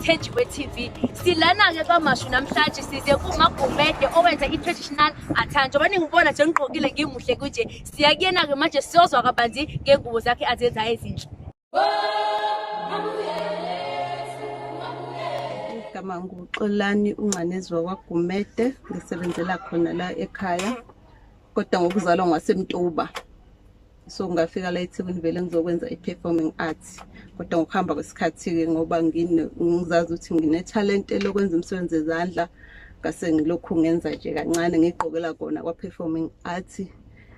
Khenjiwe TV. Silana-ke kwaMashu namhlanje size kuMagumede owenza i-traditional attire. Njengoba ningibona nje ngigqokile ngimuhle kunje, siya kuyena-ke manje siyozwa kabanzi ngengubo zakhe azenzayo ezinhle. Igama nguXolani uNgcanezwa kwaGumede, ngisebenzela khona la ekhaya kodwa ngokuzalwa ngaseMtuba. So ngafika la eThekwini vele ngizokwenza i-performing arts kodwa ngokuhamba kwesikhathi-ke ngoba ngizazi ukuthi ngine-talent lokwenza umsebenzi wezandla, ngase ngilokhu ngenza nje kancane ngigqokela kona kwa-performing arts.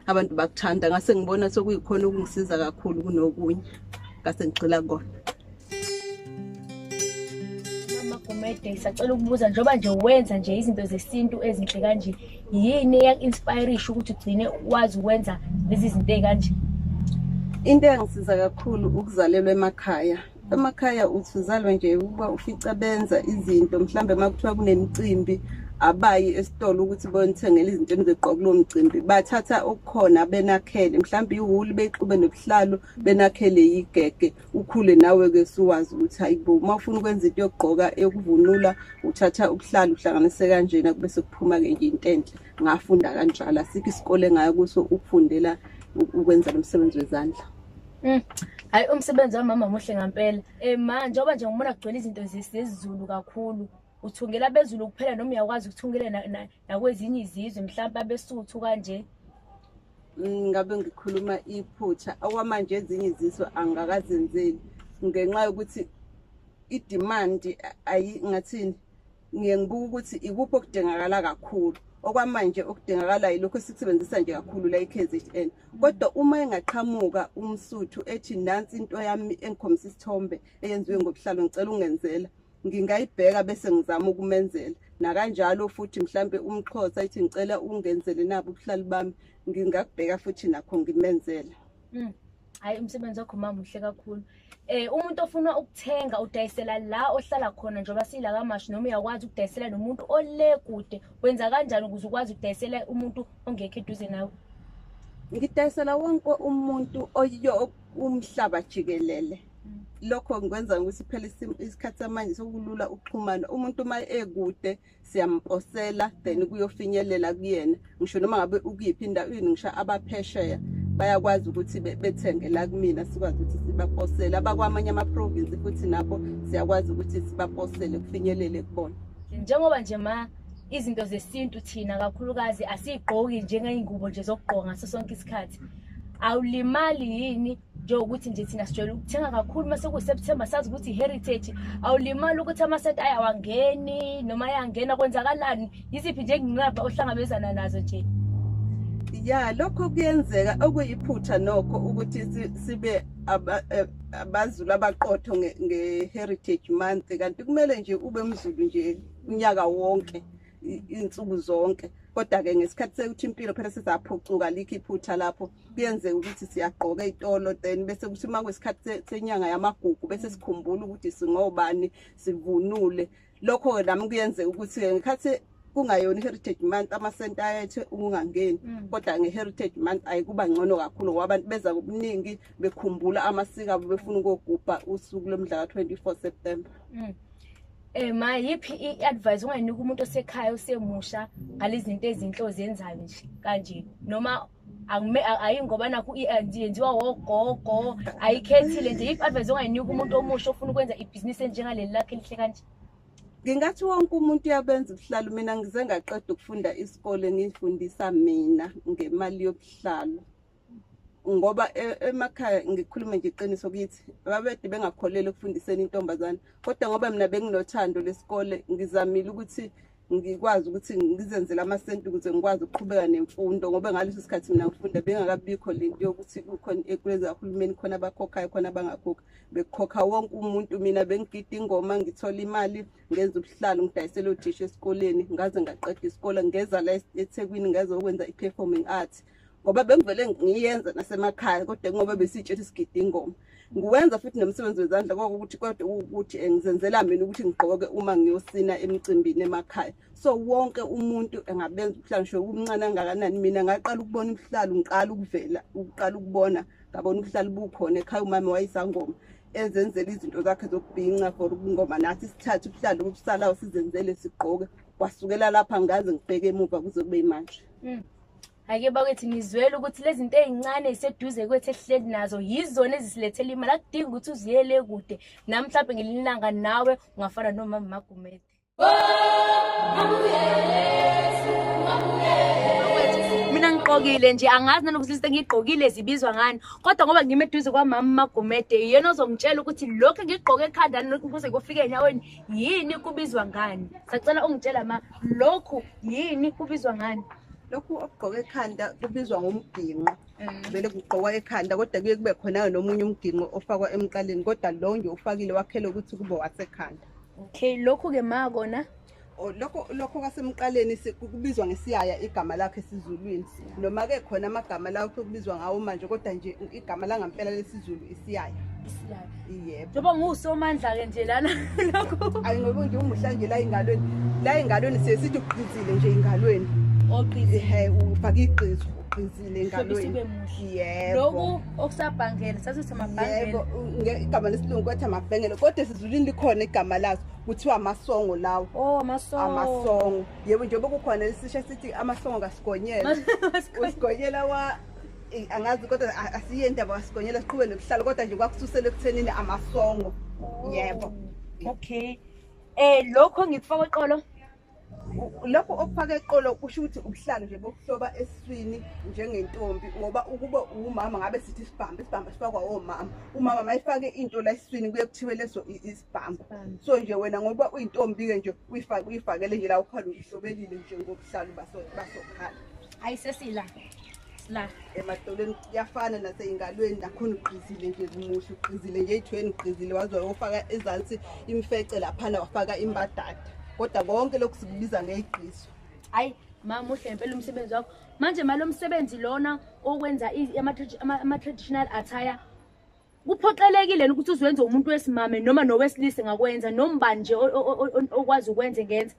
Abantu bakuthanda, ngase ngibona sokuyikhona ukungisiza kakhulu kunokunye, ngase ngigxila kona. Magumede, sacela ukubuza njengoba nje wenza nje izinto zesintu ezinhle kanje, yini eyak-inspirisha ukuthi ugcine wazi ukwenza lezi zinto ezikanje? Into engisiza kakhulu ukuzalelwa emakhaya. Emakhaya uzalwa nje ukuba ufica benza izinto, mhlambe makuthiwa kunemicimbi abayi esitolo ukuthi bonithengele izinto enizogqoka kulo mcimbi, bathatha okukhona benakhele, mhlambe ihuli bexube nobuhlalo benakhele igege, ukhule nawe-ke suwazi ukuthi hayibo uma ufuna ukwenza into yokugqoka eyokuvunula uthatha ubuhlalo uhlanganise kanjena kube sekuphuma-ke nje into enhle. Ngafunda kanjalo, asikho isikole ngayo kuso ukufundela ukwenza lo msebenzi wezandla. Hayi, umsebenzi wamama muhle ngempela. Manje njengoba nje ngibona kugcwele izinto zesiZulu kakhulu, uthungela bezulu kuphela noma uyakwazi ukuthungela nakwezinye izizwe mhlawumbe abesuthu kanje? Ngabe ngikhuluma iphutha, okwamanje ezinye izizwe angakazenzeli ngenxa yokuthi i-demand ngathini, ngiye ngibuka ukuthi ikuphi okudingakala kakhulu. Okwamanje okudingakalayo lokho sikusebenzisa nje kakhulu la eKZN, kodwa uma engaqhamuka umsuthu ethi nansi into yami engikhombisa isithombe eyenziwe ngobuhlalo ngicela ungenzela, ngingayibheka bese ngizama ukumenzela. Nakanjalo futhi mhlambe umXhosa ethi ngicela ungenzele nabo ubuhlalo bami, ngingakubheka futhi nakho ngimenzela. Hayi, umsebenzi wakho mama muhle kakhulu. Umuntu ofuna ukuthenga udayisela la ohlala khona njengoba sila kaMashu, noma uyakwazi ukudayisela nomuntu ole kude? Wenza kanjani ukuze ukwazi ukudayisela umuntu ongekho eduze nawe? Ngidayisela wonke umuntu oyiyo umhlaba jikelele. Lokho ngikwenza ukuthi phela isikhathi samanje sokulula ukuxhumana. Umuntu uma ekude siyamposela then kuyofinyelela kuyena. Ngisho noma ngabe ukuyiphi indawo, ngisho abaphesheya bayakwazi ukuthi bethenge la kumina, sikwazi ukuthi sibaposele. Abakwamanye ama-province futhi nabo siyakwazi ukuthi sibaposele kufinyelele kubona. Njengoba nje izinto zesintu thina kakhulukazi asiyigqoki njengey'ngubo nje zokugqoka ngaso sonke isikhathi, awulimali yini njengokuthi nje thina sijwayele ukuthenga kakhulu mase kuSeptember sazi ukuthi i-heritage? Awulimali ukuthi amasenti ayawangeni noma ayangena, kwenzakalani? Yiziphi nje ingqinamba ohlangabezana nazo nje? Ya, lokho kuyenzeka, okuyiphutha nokho ukuthi sibe abaZulu abaqotho nge-Heritage Month, kanti kumele nje ube mZulu nje unyaka wonke, insuku zonke. Kodwa-ke ngesikhathi sekuthi impilo phela sizaphucuka, likho iphutha lapho kuyenzeka ukuthi siyagqoka ey'tolo then bese kuthi uma kwesikhathi senyanga yamagugu bese sikhumbula ukuthi singobani, sivunule. Lokho-ke nami kuyenzeka ukuthi-ke ngekhathi kungayona i-Heritage Month amasenti ayethe ukungangeni, kodwa nge-Heritage Month ayikuba ngcono kakhulu ngoba abantu beza ngobuningi bekhumbula amasiko abo befuna ukogubha usuku lomhla ka-24 September. Ma, yiphi i-advice ungayinika umuntu osekhaya osemusha ngalezi zinto ezinhle ozenzayo nje kanje? Noma ayingoba nakho yenziwa wogogo, ayikhethile nje, yiphi advice ungayinika umuntu omusha ofuna ukwenza ibhizinisi enjengaleli lakhe elihle kanje? Ngingathi wonke umuntu uyabenza ubuhlalo. Mina ngize ngaqeda ukufunda isikole ngifundisa mina ngemali yobuhlalo ngoba emakhaya ngikhuluma nje iqiniso kithi babede bengakholeli ukufundiseni intombazane, kodwa ngoba mina benginothando lesikole ngizamile ukuthi ngikwazi ukuthi ngizenzele amasenti ukuze ngikwazi ukuqhubeka nemfundo, ngoba ngaleso sikhathi mina ngifunda bengakabikho lento yokuthi kukhona ekulezi kahulumeni khona abakhokhayo khona abangakhokhi, bekhokha wonke umuntu. Mina bengigida ingoma, ngithola imali, ngenza ubuhlalo, ngidayisela othisha esikoleni, ngaze ngaqeda isikole ngeza la eThekwini ngaze ukwenza i-performing arts ngoba bengivele ngiyenza nasemakhaya, kodwa ngoba besitshethi sigida ingoma ngiwenza futhi nomsebenzi wezandla ukuthi kodwa ukuthi ngizenzela mina ukuthi ngigqoke uma ngiyosina emicimbini emakhaya. So wonke umuntu engabenza ubuhlalo ngisho umncane kangakanani. Mina ngaqala ukubona ubuhlalo, ngiqala ukuvela, uqala ukubona, ngabona ubuhlalo bukhona ekhaya. Umama wayisangoma ezenzela izinto zakhe zokubhinca for ukungoma nathi sithathe ubuhlalo obusalayo sizenzele sigqoke kwasukela lapha ngaze ngibheke emuva kuze kube manje. Ake bakwethu nizwele ukuthi lezi zinto ezincane eziseduze kwethu ehleli nazo yizona ezisilethela imali akudingi ukuthi uziyele kude nami mhlawumbe ngelinanga nawe ungafana nomama Magumede. Mina ngigqokile nje angazi nanokuthi liste ngigqokile zibizwa ngani kodwa ngoba ngime eduze kwamama Magumede yena ozongitshela ukuthi lokho ngigqoke ekhanda ukuze kufike enyaweni yini kubizwa ngani. Sacela ungitshela ma lokho yini kubizwa ngani. Lokhu okugqoka ekhanda kubizwa ngombhinqo. Vele kugqokwa ekhanda kodwa kuye kube khona nomunye umginqo ofakwa emqaleni kodwa lo nje ufakile wakhele ukuthi kube wasekhanda. Okay, lokho ke ma kona lokho kwasemqaleni kubizwa ngesiyaya igama lakhe esizulwini noma ke khona amagama lawo kubizwa ngawo manje kodwa nje igama langampela lesizulu isiyaya. Yebo. Njoba ngusomandla ke nje lana lokho. Ayi ngoba nje umuhla nje la engalweni sesithi uqizile nje engalweni. Oqizile ufaka iqhizu uqizile engalweni. Yebo. Lokhu okusabhangela sathi amabhangela. Yebo, igama lesilungu kwathi amabhengelo kodwa esizulwini likhona igama lazo kuthiwa amasongo lawo. Amasongo. Yebo nje bekukhona lesisho sithi amasongo kasigonyela. Usigonyela angazi kodwa asiye indaba kasigonyela siqhube nokuhlala kodwa nje kwakususela ekuthenini amasongo. Yebo. Okay. Lokho ngikufaka eqolo. Lokho okufaka eqolo kusho ukuthi ubuhlalo nje bokuhloba esiswini njengentombi ngoba ukuba umama ngabe sithi isibhambo sifakwa omama. Umama mayifake into la esiswini kuye kuthiwe leso isibhambo. So nje wena ngoba uyintombi ke nje uyifakele nje la ukhala uhlobelile nje ngobuhlalo basokhala. Hayi sesila. La emadolweni kuyafana naseyingalweni nakhona uqizile nje umuhle uqizile nje ithweni uqizile wazoya ufaka ezansi imfece laphana wafaka imbadada kodwa konke lokhu sikubiza ngeyiqiso. Hayi mama muhle impela umsebenzi wakho manje malo msebenzi lona okwenza ama traditional attire kuphoqelekile ukuthi uziwenze umuntu wesimame noma nowesilisa ngakwenza nombani nje okwazi ukwenza ngenza.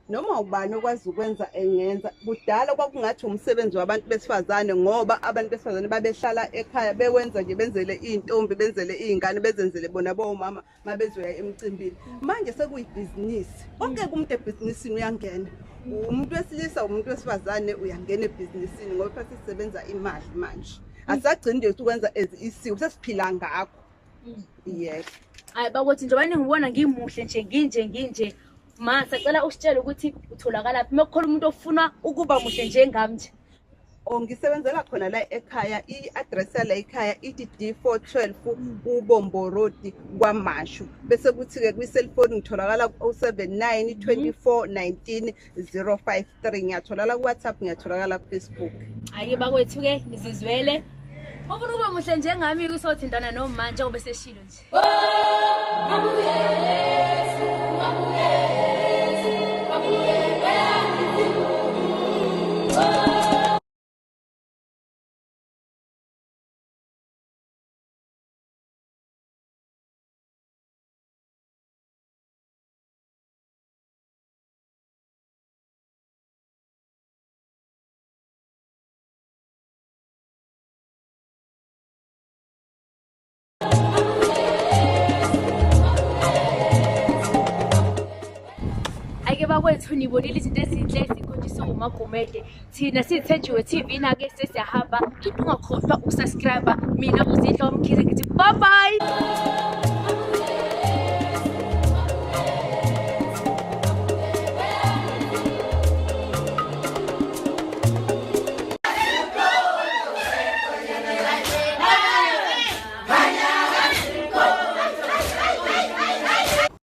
Noma ubani okwazi ukwenza engenza kudala kwakungathi umsebenzi wabantu besifazane ngoba abantu besifazane babehlala ekhaya bewenza nje benzele intombi benzele izingane bezenzele bona bomama mabezoya emcimbini. Manje sekuyibhizinisi konke kumuntu ebhizinisini uyangena umuntu wesilisa umuntu wesifazane uyangena ebhizinisini ngoba sisebenza imali manje asagcini nje ukwenza isiko sesiphila ngakho. Yes. Hayi bakuthi nje wena ngibona ngimuhle nje nginje ma sacela usitshele ukuthi utholakala phi mekukhona umuntu ofuna ukuba muhle njengami nje. Ngisebenzela khona la ekhaya i-address la ekhaya ithi D412 uBombo Road kwaMashu bese kuthi ke kwi-cellphone ngitholakala 079 24 19 053 ngiyatholakala ku WhatsApp ngiyatholakala ku Facebook. Hayi bakwethu ke nizizwele ufuna ukuba muhle njengami kusothintana nomanje obe seshilo nje. Bakwethu nibonile izinto ezinhle ezikhonjiswa uMagumede thina sithenjiwe TV na ke sesiyahamba ungakhohlwa ukusubscribe mina